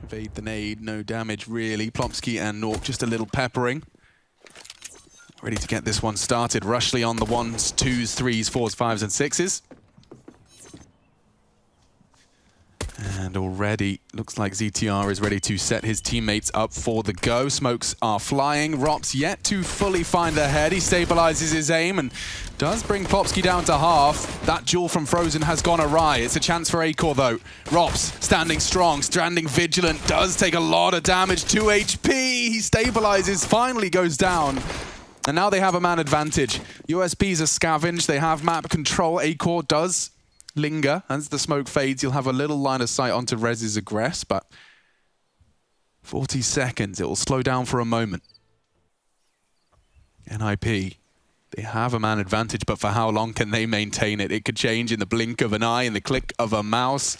Evade the nade, no damage really. Plopsky and Nork just a little peppering. Ready to get this one started. Rushley on the 1s, 2s, 3s, 4s, 5s, and 6s. And already looks like ZTR is ready to set his teammates up for the go. Smokes are flying. Rops yet to fully find the head. He stabilizes his aim and does bring Plopsky down to half. That duel from Frozen has gone awry. It's a chance for Acor though. Rops standing strong, standing vigilant, does take a lot of damage. 2 HP. He stabilizes, finally goes down. And now they have a man advantage. USPs are scavenged. They have map control. Acor does linger. As the smoke fades, you'll have a little line of sight onto Rez's aggress, but 40 seconds, it will slow down for a moment. NIP, they have a man advantage, but for how long can they maintain it? It could change in the blink of an eye, in the click of a mouse.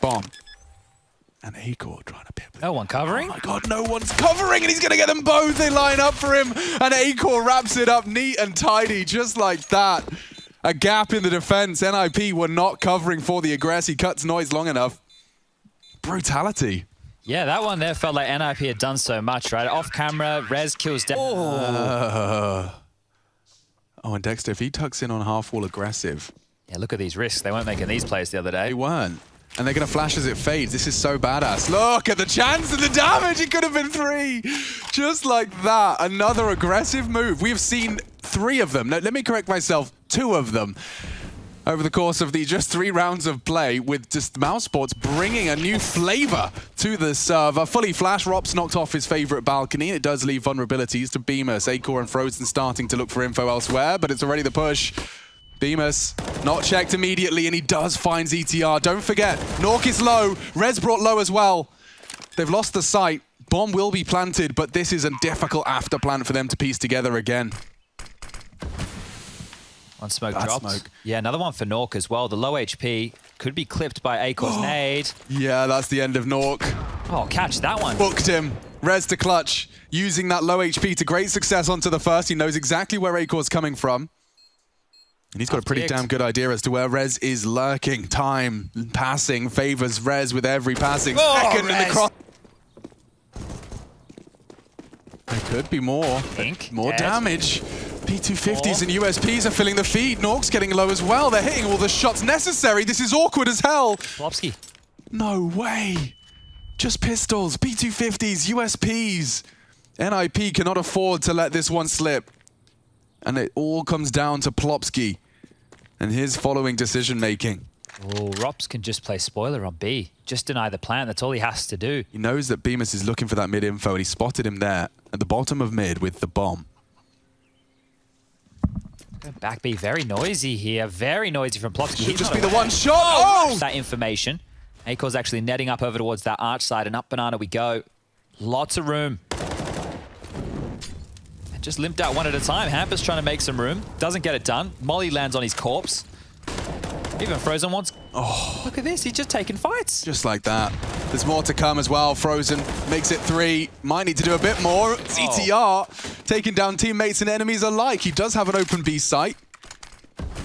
Bomb. And Acor trying to pip. No one covering? Oh my god, no one's covering, and he's going to get them both. They line up for him, and Acor wraps it up neat and tidy, just like that. A gap in the defense. NIP were not covering for the aggress. He cuts noise long enough. Brutality. Yeah, that one there felt like NIP had done so much, right? Off camera, Rez kills down. Oh, and Dexter, if he tucks in on half wall aggressive. Yeah, look at these risks. They weren't making these plays the other day. They weren't. And they're going to flash as it fades. This is so badass. Look at the chance and the damage. It could have been 3. Just like that. Another aggressive move. We've seen 3 of them. Now, let me correct myself. 2 of them over the course of the just 3 rounds of play, with just Mousesports bringing a new flavor to the server. Fully flash, Rops knocked off his favorite balcony. It does leave vulnerabilities to Bemis. Acor and Frozen starting to look for info elsewhere, but it's already the push. Bemis not checked immediately, and he does find ZTR. Don't forget, Nork is low. Rez brought low as well. They've lost the sight. Bomb will be planted, but this is a difficult after plan for them to piece together again. One smoke dropped. Yeah, another one for Nork as well. The low HP could be clipped by Acor's nade. Yeah, that's the end of Nork. Oh, catch that one. Booked him. Rez to clutch. Using that low HP to great success onto the first. He knows exactly where Acor's coming from. And he's got a pretty damn good idea as to where Rez is lurking. Time passing favors Rez with every passing second in the cross. There could be more. More damage. P250s and USPs are filling the feed. Nork's getting low as well. They're hitting all the shots necessary. This is awkward as hell. Plopsky. No way. Just pistols, P250s, USPs. NIP cannot afford to let this one slip. And it all comes down to Plopsky and his following decision-making. Oh, Rops can just play spoiler on B. Just deny the plant. That's all he has to do. He knows that Bemis is looking for that mid info, and he spotted him there at the bottom of mid with the bomb. Back B, very noisy here. Very noisy from Plopsky. Should just be the one shot. Oh! That information. Acor's actually netting up over towards that arch side, and up banana we go. Lots of room. Just limped out one at a time. Hamper's trying to make some room. Doesn't get it done. Molly lands on his corpse. Even Frozen wants... Oh, look at this. He's just taking fights. Just like that. There's more to come as well. Frozen makes it 3. Might need to do a bit more. ZTR taking down teammates and enemies alike. He does have an open B site.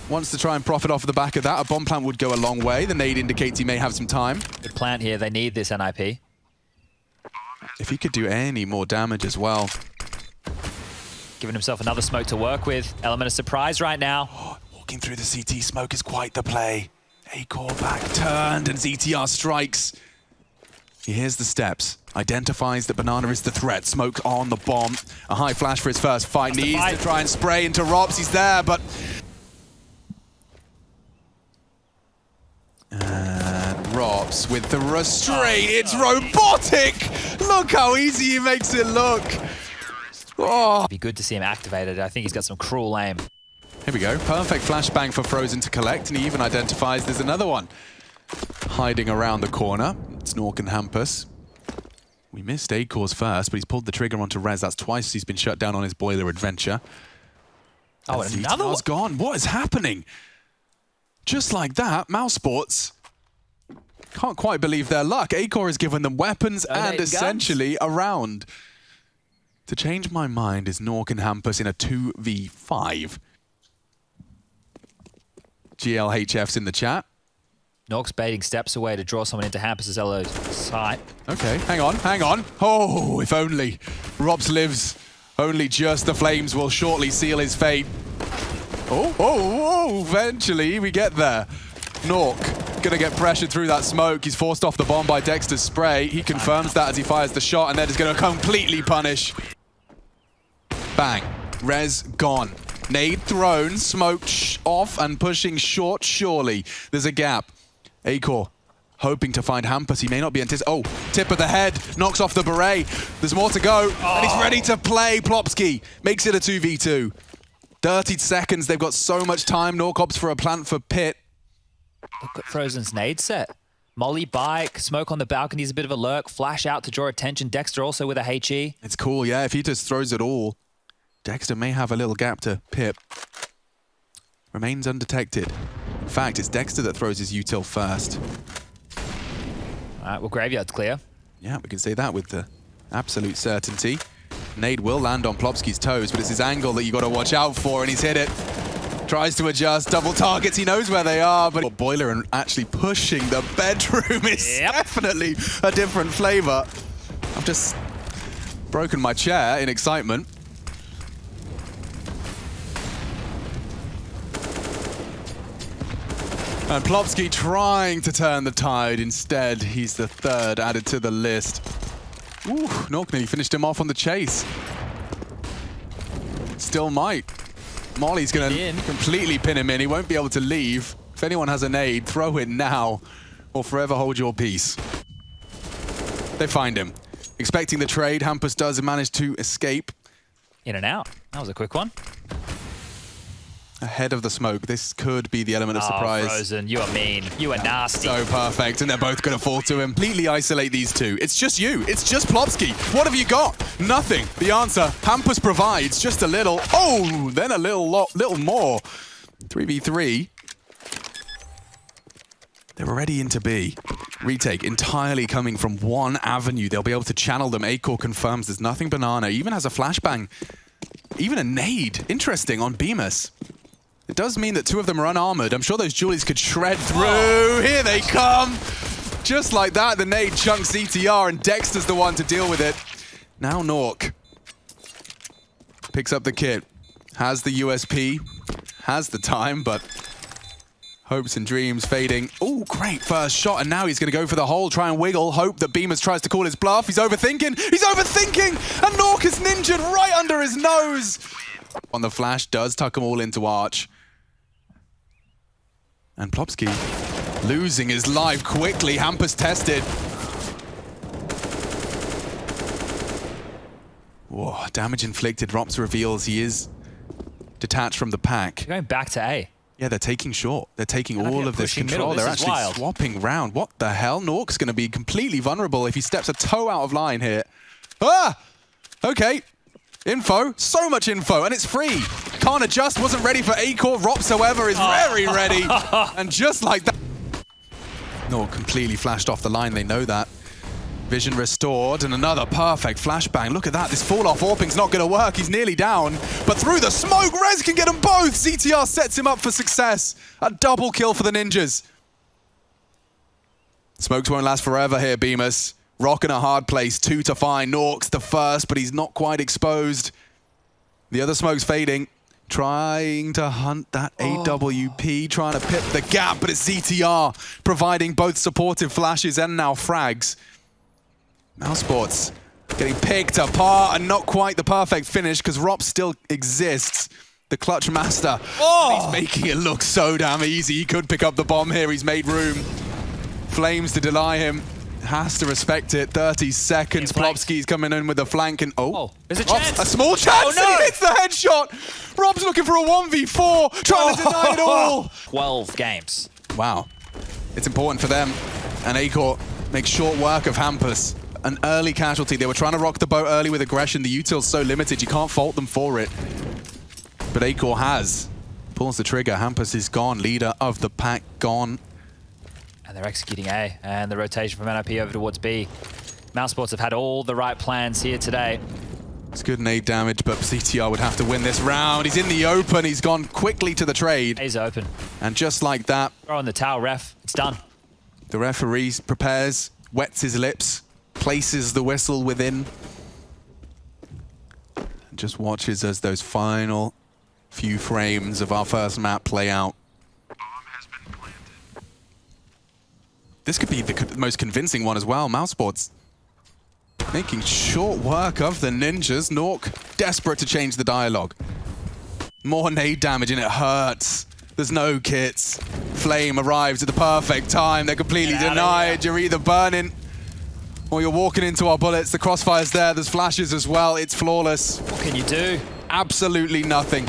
Wants to try and profit off the back of that. A bomb plant would go a long way. The nade indicates he may have some time. Good plant here. They need this NIP. If he could do any more damage as well. Giving himself another smoke to work with. Element of surprise right now. Oh, walking through the CT smoke is quite the play. Acor back turned and ZTR strikes. He hears the steps. Identifies that Banana is the threat. Smoke on the bomb. A high flash for his first fight. Needs to try and spray into Rops. He's there, but... And Rops with the restraint. It's robotic! Look how easy he makes it look. Oh. It'd be good to see him activated. I think he's got some cruel aim. Here we go. Perfect flashbang for Frozen to collect, and he even identifies there's another one hiding around the corner. It's Nork and Hampus. We missed Acor's first, but he's pulled the trigger onto Rez. That's twice he's been shut down on his boiler adventure. Oh, and another one? Gone. What is happening? Just like that, Mousesports can't quite believe their luck. Acor has given them weapons and essentially a round. To change my mind is Nork and Hampus in a 2v5. GLHF's in the chat. Nork's baiting steps away to draw someone into Hampus' Elo's sight. Okay, hang on, hang on. Oh, if only. Robs lives. Only just the flames will shortly seal his fate. Oh, eventually we get there. Nork gonna get pressured through that smoke. He's forced off the bomb by Dexter's spray. He confirms that as he fires the shot, and then is gonna completely punish. Bang. Res gone. Nade thrown, smoked off and pushing short surely. There's a gap. Acor hoping to find Hampus. He may not be anticipating. Oh, tip of the head. Knocks off the beret. There's more to go. And he's ready to play. Plopsky makes it a 2v2. 30 seconds. They've got so much time. Nork opts for a plant for pit. Look at Frozen's nade set. Molly bike, smoke on the balcony's a bit of a lurk, flash out to draw attention. Dexter also with a HE. It's cool, yeah. If he just throws it all, Dexter may have a little gap to pip. Remains undetected. In fact, it's Dexter that throws his util first. All right, well, Graveyard's clear. Yeah, we can say that with the absolute certainty. Nade will land on Plopsky's toes, but it's his angle that you got to watch out for, and he's hit it. Tries to adjust, double targets, he knows where they are, but Boiler and actually pushing the bedroom is definitely a different flavor. I've just broken my chair in excitement. And Plopsky trying to turn the tide. Instead, he's the third added to the list. Ooh, Nork nearly finished him off on the chase. Still might. Molly's going to completely pin him in. He won't be able to leave. If anyone has a nade, throw it now or forever hold your peace. They find him. Expecting the trade, Hampus does manage to escape. In and out. That was a quick one. Ahead of the smoke. This could be the element of surprise. Frozen, you are mean. You are nasty. So perfect, and they're both going to fall to him. Completely isolate these two. It's just you. It's just Plopsky. What have you got? Nothing. The answer, Hampus provides just a little. Oh, then a little more. 3v3. They're already into B. Retake entirely coming from one avenue. They'll be able to channel them. Acor confirms there's nothing banana. Even has a flashbang. Even a nade. Interesting on Bemis. It does mean that two of them are unarmored. I'm sure those Julies could shred through. Oh. Here they come. Just like that, the nade chunks CTR, and Dexter's the one to deal with it. Now Nork picks up the kit. Has the USP. Has the time, but hopes and dreams fading. Oh, great first shot, and now he's going to go for the hole, try and wiggle, hope that Bemis tries to call his bluff. He's overthinking. He's overthinking! And Nork is ninja'd right under his nose. On the flash, does tuck them all into Arch. And Plopsky losing his life quickly. Hampus tested. Whoa, damage inflicted. Rops reveals he is detached from the pack. You're going back to A. Yeah, they're taking short. They're taking all of this control. They're actually swapping round. What the hell? Nork's going to be completely vulnerable if he steps a toe out of line here. Ah! Okay. Info. So much info, and it's free. Can't adjust. Wasn't ready for Acor. Rops, however, is very ready. And just like that. Nork completely flashed off the line. They know that. Vision restored, and another perfect flashbang. Look at that. This fall-off AWPing's not going to work. He's nearly down. But through the smoke, Rez can get them both. CTR sets him up for success. A double kill for the Ninjas. Smokes won't last forever here, Bemis. Rock in a hard place. 2 to find. Nork's the first, but he's not quite exposed. The other smoke's fading. Trying to hunt that AWP. Trying to pip the gap, but it's CTR providing both supportive flashes and now frags. Mousesports getting picked apart, and not quite the perfect finish because Rop still exists. The clutch master. He's making it look so damn easy. He could pick up the bomb here. He's made room. Flames to deny him. Has to respect it. 30 seconds. Plopsky's coming in with a flank, and there's a chance. A small chance. Oh, no. He hits the headshot. Rob's looking for a 1v4, trying to deny it all. 12 games. Wow. It's important for them. And Acor makes short work of Hampus. An early casualty. They were trying to rock the boat early with aggression. The util's so limited, you can't fault them for it. But Acor pulls the trigger. Hampus is gone. Leader of the pack gone. And they're executing A, and the rotation from NIP over towards B. Mousesports have had all the right plans here today. It's good nade damage, but CTR would have to win this round. He's in the open. He's gone quickly to the trade. A's open. And just like that. Throw in the towel, ref. It's done. The referee prepares, wets his lips, places the whistle within. Just watches as those final few frames of our first map play out. This could be the most convincing one as well. Mousesports making short work of the ninjas. Nork desperate to change the dialogue. More nade damage and it hurts. There's no kits. Flame arrives at the perfect time. They're completely denied. You're either burning or you're walking into our bullets. The crossfire's there. There's flashes as well. It's flawless. What can you do? Absolutely nothing.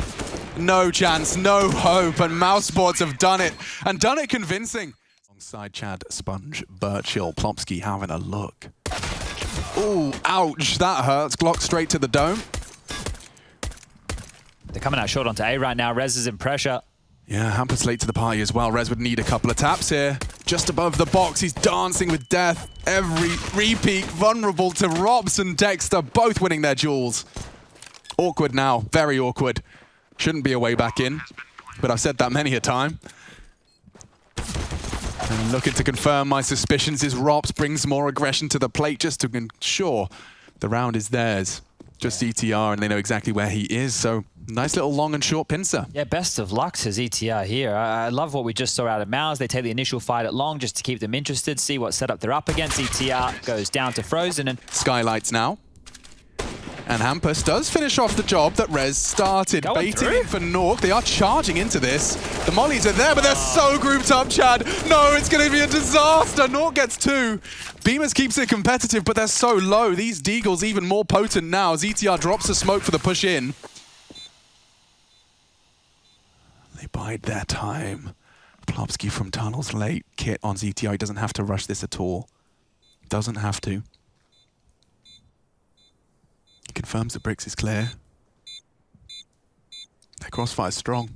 No chance, no hope. And Mousesports have done it. And done it convincing. Alongside Chad, Sponge, Birchill, Plopsky having a look. Ooh, ouch. That hurts. Glock straight to the dome. They're coming out short onto A right now. Rez is in pressure. Yeah, Hampus late to the party as well. Rez would need a couple of taps here. Just above the box, he's dancing with death. Every repeat vulnerable to Robs and Dexter, both winning their duels. Awkward now, very awkward. Shouldn't be a way back in, but I've said that many a time. And looking to confirm my suspicions is Robs brings more aggression to the plate just to ensure the round is theirs. Just ETR and they know exactly where he is, so nice little long and short pincer. Yeah, best of luck to ETR here. I love what we just saw out of Mouse. They take the initial fight at long just to keep them interested, see what setup they're up against. ETR goes down to Frozen and... Skylights now. And Hampus does finish off the job that Rez started. Baiting in for Nork. They are charging into this. The mollies are there, but they're so grouped up, Chad. No, it's going to be a disaster. Nork gets 2. Beamers keeps it competitive, but they're so low. These Deagles even more potent now as ETR drops the smoke for the push in. They bide their time. Plopsky from tunnels late. Kit on ETR. He doesn't have to rush this at all. Doesn't have to. He confirms the bricks is clear. Their crossfire's strong.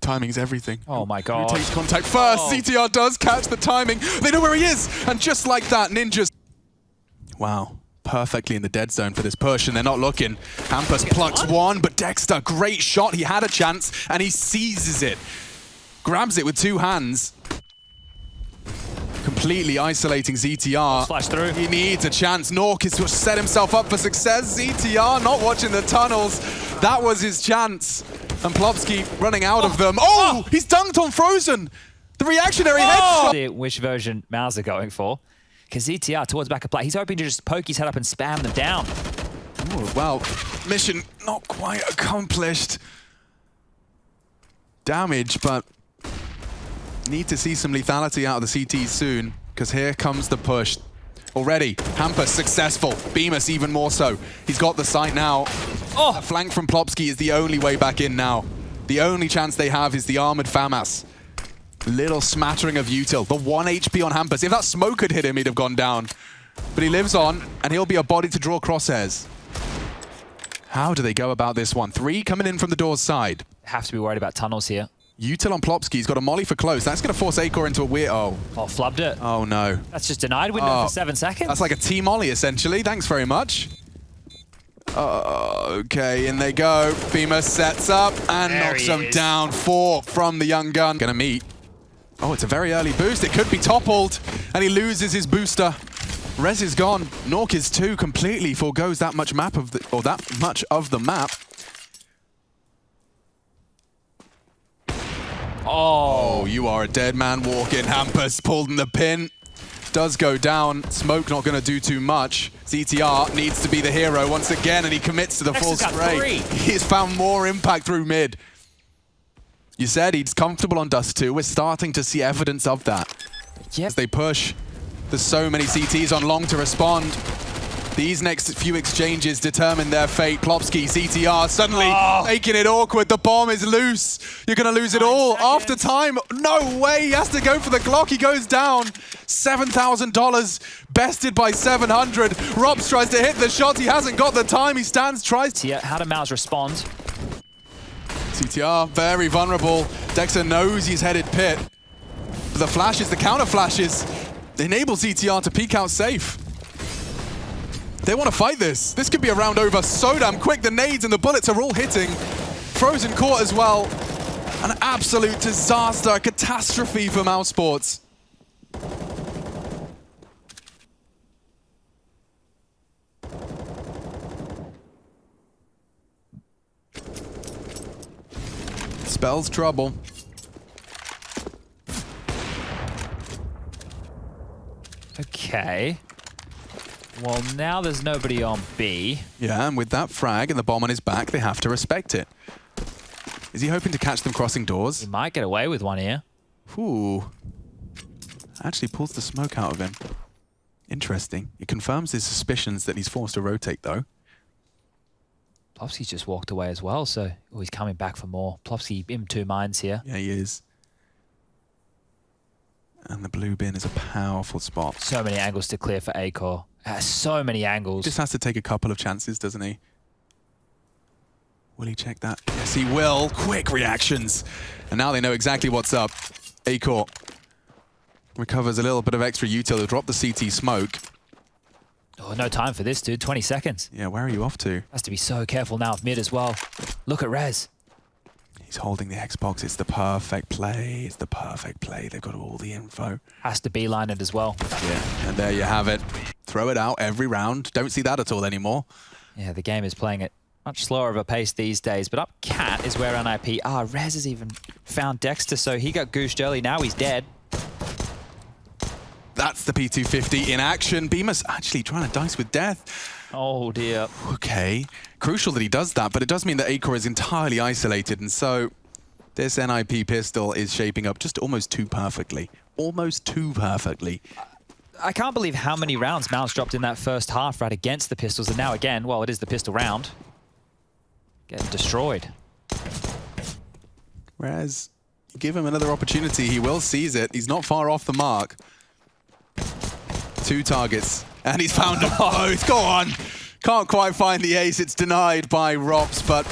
Timing's everything. Oh my god. Who takes contact first? Oh. CTR does catch the timing. They know where he is. And just like that, Ninjas... Wow. Perfectly in the dead zone for this push, and they're not looking. Hampus plucks one, but Dexter, great shot. He had a chance, and he seizes it. Grabs it with 2 hands. Completely isolating ZTR. Flash through. He needs a chance. Nork has set himself up for success. ZTR not watching the tunnels. That was his chance. And Plopsky running out of them. Oh! He's dunked on Frozen! The reactionary headshot! Which version Mouse are going for. Because ZTR towards back of play. He's hoping to just poke his head up and spam them down. Ooh, well, mission not quite accomplished. Damage, but need to see some lethality out of the CT soon, because here comes the push. Already, Hampus successful. Bemis even more so. He's got the sight now. Oh! A flank from Plopsky is the only way back in now. The only chance they have is the armored FAMAS. Little smattering of util. The 1 HP on Hampus. If that smoke had hit him, he'd have gone down. But he lives on, and he'll be a body to draw crosshairs. How do they go about this one? 3 coming in from the door's side. Have to be worried about tunnels here. Util on Plopsky. He's got a molly for close. That's going to force Acor into a weird... Oh, flubbed it. Oh, no. That's just denied window for 7 seconds. That's like a T-molly, essentially. Thanks very much. Okay, in they go. Beamer sets up and knocks them down. 4 from the young gun. Gonna meet. Oh, it's a very early boost. It could be toppled, and he loses his booster. Rez is gone. Nork is 2. Completely forgoes that much map of the... Or that much of the map. Oh, you are a dead man walking. Hampus pulled in the pin. Does go down. Smoke not going to do too much. ZTR needs to be the hero once again, and he commits to the full spray. He's found more impact through mid. You said he's comfortable on Dust 2. We're starting to see evidence of that. Yep. As they push, there's so many CTs on long to respond. These next few exchanges determine their fate. Plopsky, CTR, suddenly making it awkward. The bomb is loose. You're going to lose it all. After time, no way. He has to go for the Glock. He goes down. $7,000, bested by 700. Robs tries to hit the shot. He hasn't got the time. He stands, tries to... How do Mouse respond? CTR, very vulnerable. Dexter knows he's headed pit. But the flashes, the counter flashes, enable CTR to peek out safe. They want to fight this. This could be a round over so damn quick. The nades and the bullets are all hitting. Frozen caught as well. An absolute disaster, a catastrophe for Mousesports. Spells trouble. Okay. Well, now there's nobody on B. Yeah, and with that frag and the bomb on his back, they have to respect it. Is he hoping to catch them crossing doors? He might get away with one here. Ooh. Actually pulls the smoke out of him. Interesting. It confirms his suspicions that he's forced to rotate, though. Plopsky's just walked away as well, so he's coming back for more. Plopsky in two minds here. Yeah, he is. And the blue bin is a powerful spot. So many angles to clear for Acor. So many angles. Just has to take a couple of chances, doesn't he? Will he check that? Yes, he will. Quick reactions. And now they know exactly what's up. Acor recovers a little bit of extra util. He'll drop the CT smoke. Oh, no time for this, dude. 20 seconds. Yeah, where are you off to? Has to be so careful now with mid as well. Look at Rez. He's holding the Xbox. It's the perfect play. It's the perfect play. They've got all the info. Has to beeline it as well. Yeah, and there you have it. Throw it out every round. Don't see that at all anymore. Yeah, the game is playing at much slower of a pace these days, but up cat is where NIP... Rez has even found Dexter, so he got goosed early. Now he's dead. That's the P250 in action. Bemis actually trying to dice with death. Oh, dear. Okay. Crucial that he does that, but it does mean that Acor is entirely isolated, and so this NIP pistol is shaping up just almost too perfectly. Almost too perfectly. I can't believe how many rounds Mouse dropped in that first half right against the pistols, and now again, well, it is the pistol round. Getting destroyed. Whereas, give him another opportunity, he will seize it. He's not far off the mark. 2 targets, and he's found them both. Go on. Can't quite find the ace. It's denied by Rops, but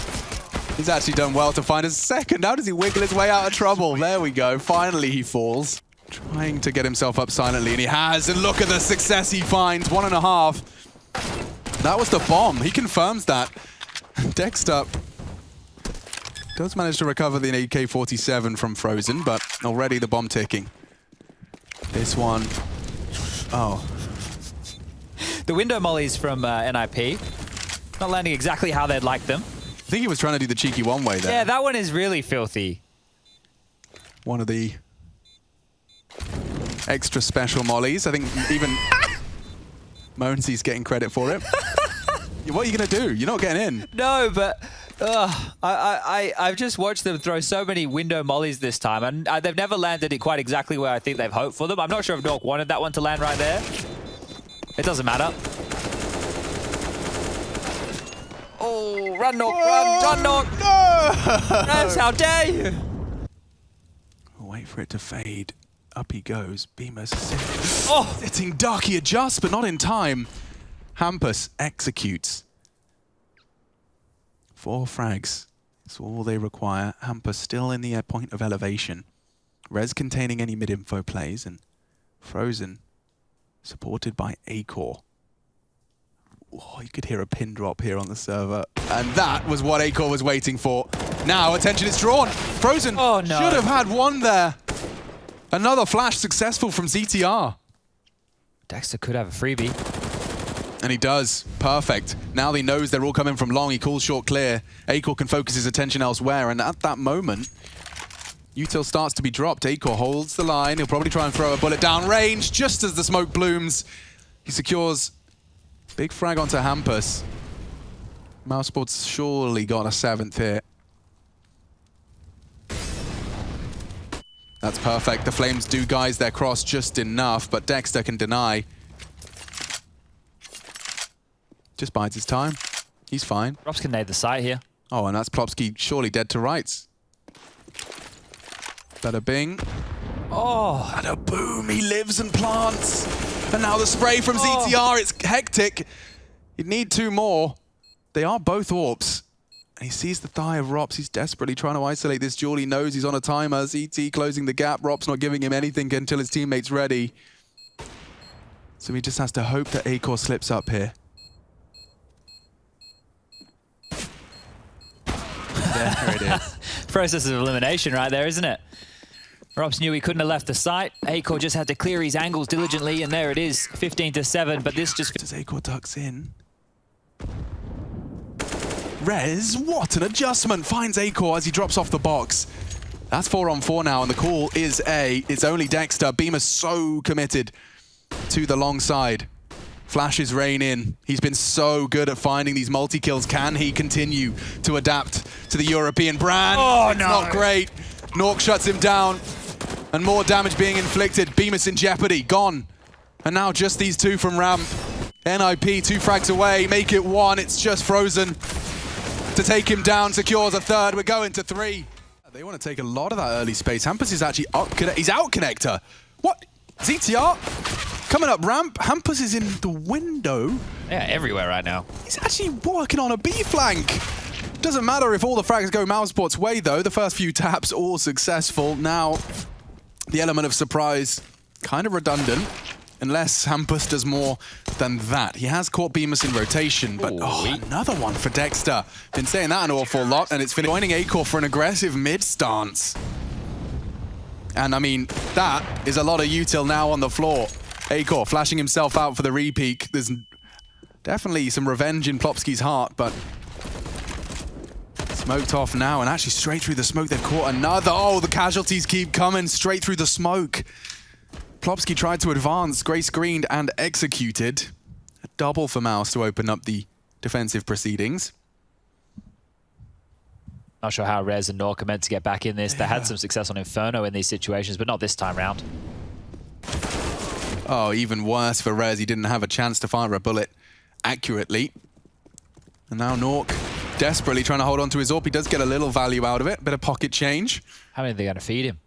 he's actually done well to find a second. How does he wiggle his way out of trouble? There we go. Finally, he falls. Trying to get himself up silently, and he has. And look at the success he finds. 1.5. That was the bomb. He confirms that. Dexter does manage to recover the AK-47 from Frozen, but already the bomb ticking. This one... Oh. The window mollies from NIP. Not landing exactly how they'd like them. I think he was trying to do the cheeky one-way there. Yeah, that one is really filthy. One of the extra special mollies. I think even Monesy's getting credit for it. What are you going to do? You're not getting in. No, but I've just watched them throw so many window mollies this time, and they've never landed it quite exactly where I think they've hoped for them. I'm not sure if Nork wanted that one to land right there. It doesn't matter. Oh, run, Nork, run, Nork! No! Rez, how dare you! Wait for it to fade. Up he goes. Bemis Oh! sitting duck. He adjusts, but not in time. Hampus executes. 4 frags. That's all they require. Hampus still in the point of elevation. Rez containing any mid-info plays, and Frozen supported by Acor. Oh, you could hear a pin drop here on the server. And that was what Acor was waiting for. Now attention is drawn. Frozen should have had one there. Another flash successful from ZTR. Dexter could have a freebie. And he does. Perfect. Now he knows they're all coming from long. He calls short clear. Acor can focus his attention elsewhere. And at that moment, util starts to be dropped. Acor holds the line. He'll probably try and throw a bullet down range just as the smoke blooms. He secures big frag onto Hampus. Mousesports surely got a 7th here. That's perfect. The Flames do guys their cross just enough, but Dexter can deny. Just bides his time. He's fine. Rops can nade the site here. Oh, and that's Plopsky surely dead to rights. Bada bing. Oh. And a boom. He lives and plants. And now the spray from ZTR. It's hectic. You'd need 2 more. They are both AWPs. And he sees the thigh of Rops. He's desperately trying to isolate this duel. He knows he's on a timer. ZT closing the gap. Rops not giving him anything until his teammate's ready. So he just has to hope that Acor slips up here. There it is. Process of elimination right there, isn't it? Rops knew he couldn't have left the site. Acor just had to clear his angles diligently, and there it is, 15-7. But this just... As Acor ducks in. Rez, what an adjustment. Finds Acor as he drops off the box. That's 4-on-4 now, and the call is A. It's only Dexter. Beamer's so committed to the long side. Flashes rain in. He's been so good at finding these multi-kills. Can he continue to adapt to the European brand? Oh, it's no. not great. Nork shuts him down, and more damage being inflicted. Bemis in jeopardy, gone. And now just these two from ramp. NIP, 2 frags away, make it 1. It's just Frozen to take him down, secures a third. We're going to 3. They want to take a lot of that early space. Hampus is actually up, he's out connector. What? ZTR coming up ramp. Hampus is in the window. Yeah, everywhere right now. He's actually working on a B flank. Doesn't matter if all the frags go Mousesports' way though. The first few taps all successful. Now, the element of surprise kind of redundant. Unless Hampus does more than that. He has caught Bemis in rotation, but another one for Dexter. Been saying that an awful lot, and it's been joining Acor for an aggressive mid stance. And I mean, that is a lot of util now on the floor. Acor flashing himself out for the repeak. There's definitely some revenge in Plopsky's heart, but smoked off now, and actually straight through the smoke they've caught another. Oh, the casualties keep coming straight through the smoke. Plopsky tried to advance, gray screened and executed. A double for Mouse to open up the defensive proceedings. Not sure how Rez and Nork are meant to get back in this. They had some success on Inferno in these situations, but not this time round. Oh, even worse for Rez. He didn't have a chance to fire a bullet accurately. And now Nork desperately trying to hold on to his AWP. He does get a little value out of it. Bit of pocket change. How many are they going to feed him?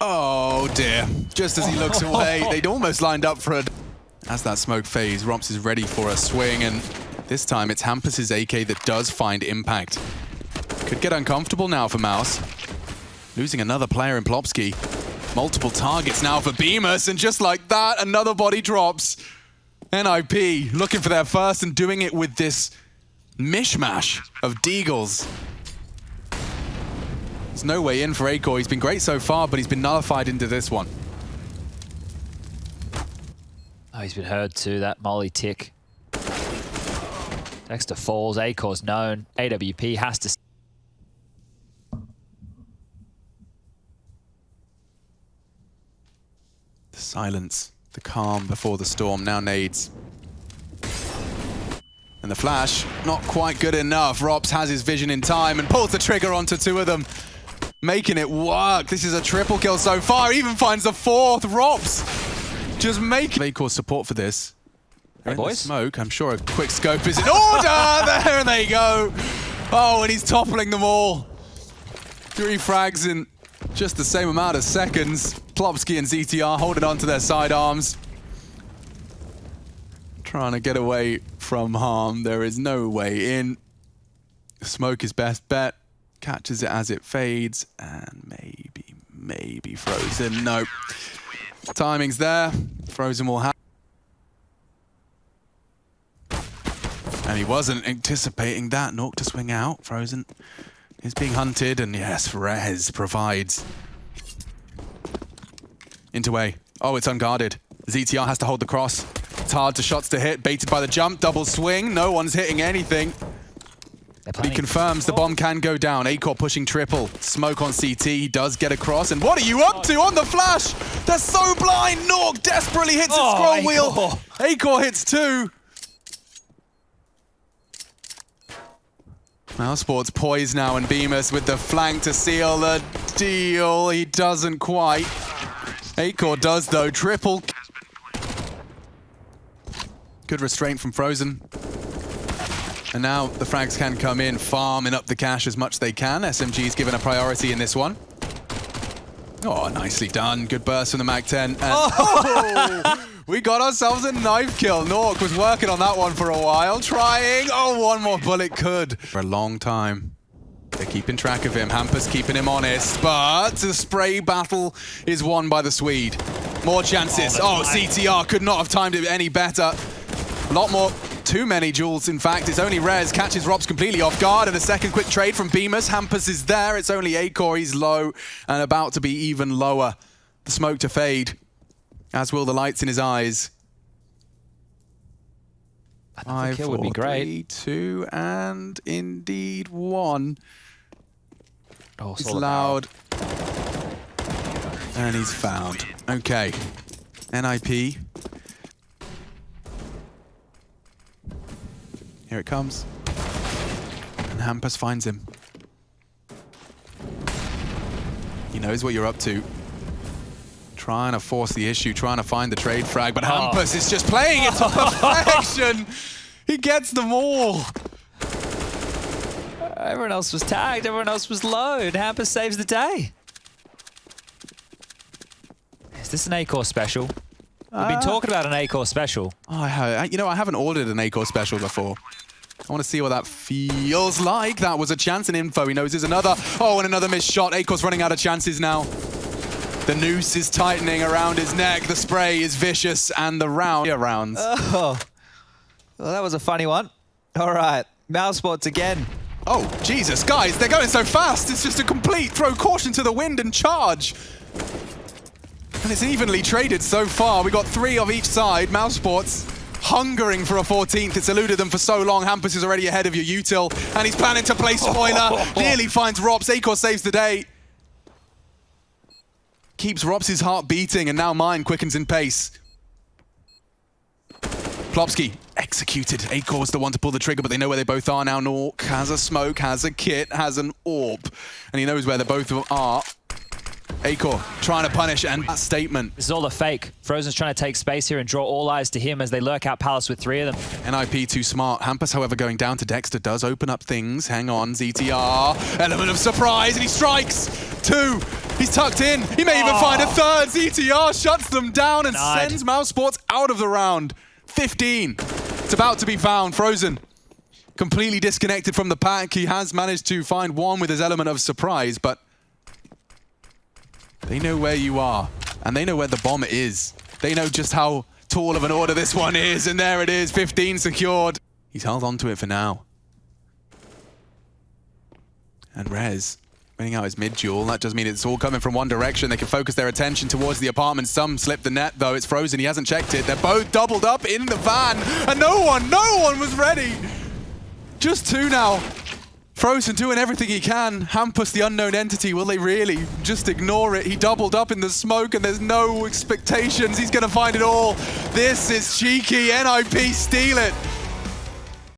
Oh dear. Just as he looks away, they'd almost lined up for a... As that smoke phase, Romps is ready for a swing, and this time it's Hampus' AK that does find impact. Could get uncomfortable now for Mouse. Losing another player in Plopsky. Multiple targets now for Bemis, and just like that, another body drops. NIP looking for their first and doing it with this mishmash of deagles. There's no way in for Acor. He's been great so far, but he's been nullified into this one. Oh, he's been heard too, that molly tick. Dexter falls, Acor's known. AWP has to... The silence, the calm before the storm, now nades. And the flash, not quite good enough. Rops has his vision in time and pulls the trigger onto 2 of them. Making it work. This is a triple kill so far. Even finds the 4th. Rops just making Acor's support for this. Hey, boys. Smoke. I'm sure a quick scope is in order. There they go. Oh, and he's toppling them all. 3 frags in just the same amount of seconds. Plopsky and ZTR holding on to their sidearms. Trying to get away from harm. There is no way in. Smoke is best bet. Catches it as it fades, and maybe Frozen. No. Timing's there. Frozen will have. And he wasn't anticipating that. Nork to swing out. Frozen is being hunted, and yes, Rez provides. Into A. Oh, it's unguarded. ZTR has to hold the cross. It's hard to shots to hit. Baited by the jump. Double swing. No one's hitting anything. He confirms the bomb can go down. Acor pushing triple. Smoke on CT. He does get across. And what are you up to on the flash? They're so blind. Nork desperately hits the scroll wheel. Acor hits 2. Mousesports poised now, and Bemis with the flank to seal the deal. He doesn't quite. Acor does though. Triple. Good restraint from Frozen. And now the frags can come in, farming up the cash as much as they can. SMG's given a priority in this one. Oh, nicely done. Good burst from the Mag-10. And we got ourselves a knife kill. Nork was working on that one for a while, trying. Oh, one more bullet could. For a long time. They're keeping track of him. Hampus keeping him honest, but the spray battle is won by the Swede. More chances. Oh, CTR could not have timed it any better. A lot more. Too many duels, in fact. It's only Rez. Catches Robs completely off guard, and a second quick trade from Bemis. Hampus is there. It's only Acor. He's low and about to be even lower. The smoke to fade, as will the lights in his eyes. Another kill would be 4, great. 3, 2, and indeed 1. Oh, It's loud. And he's found. Okay. NIP. Here it comes. And Hampus finds him. He knows what you're up to. Trying to force the issue, trying to find the trade frag, but Hampus is just playing it to perfection. He gets them all. Everyone else was tagged, everyone else was low, and Hampus saves the day. Is this an A-core special? We've been talking about an A-core special. Oh, you know, I haven't ordered an A-core special before. I want to see what that feels like. That was a chance in info. He knows there's another. Oh, and another missed shot. A-core's running out of chances now. The noose is tightening around his neck. The spray is vicious, and the rounds. Oh, well, that was a funny one. All right, Mousesports again. Oh, Jesus, guys, they're going so fast. It's just a complete throw caution to the wind and charge. And it's evenly traded so far. We got 3 of each side. Mousesports hungering for a 14th. It's eluded them for so long. Hampus is already ahead of your util, and he's planning to play spoiler. Nearly finds Rops. A-core saves the day. Keeps Rops' heart beating, and now mine quickens in pace. Plopsky executed. A-core's the one to pull the trigger, but they know where they both are now. Nork has a smoke, has a kit, has an orb, and he knows where the both of them are. A-core trying to punish, and that statement. This is all a fake. Frozen's trying to take space here and draw all eyes to him as they lurk out Palace with 3 of them. NIP too smart. Hampus, however, going down to Dexter does open up things. Hang on, ZTR. Element of surprise, and he strikes. 2. He's tucked in. He may even find a 3rd. ZTR shuts them down and sends Mousesports out of the round. 15. It's about to be found. Frozen, completely disconnected from the pack. He has managed to find 1 with his element of surprise, but they know where you are, and they know where the bomb is. They know just how tall of an order this one is, and there it is, 15 secured. He's held on to it for now. And Rez, winning out his mid-duel. That does mean it's all coming from one direction. They can focus their attention towards the apartment. Some slip the net, though. It's Frozen. He hasn't checked it. They're both doubled up in the van, and no one was ready. Just 2 now. Frozen doing everything he can. Hampus, the unknown entity, will they really just ignore it? He doubled up in the smoke and there's no expectations. He's going to find it all. This is cheeky. NIP steal it.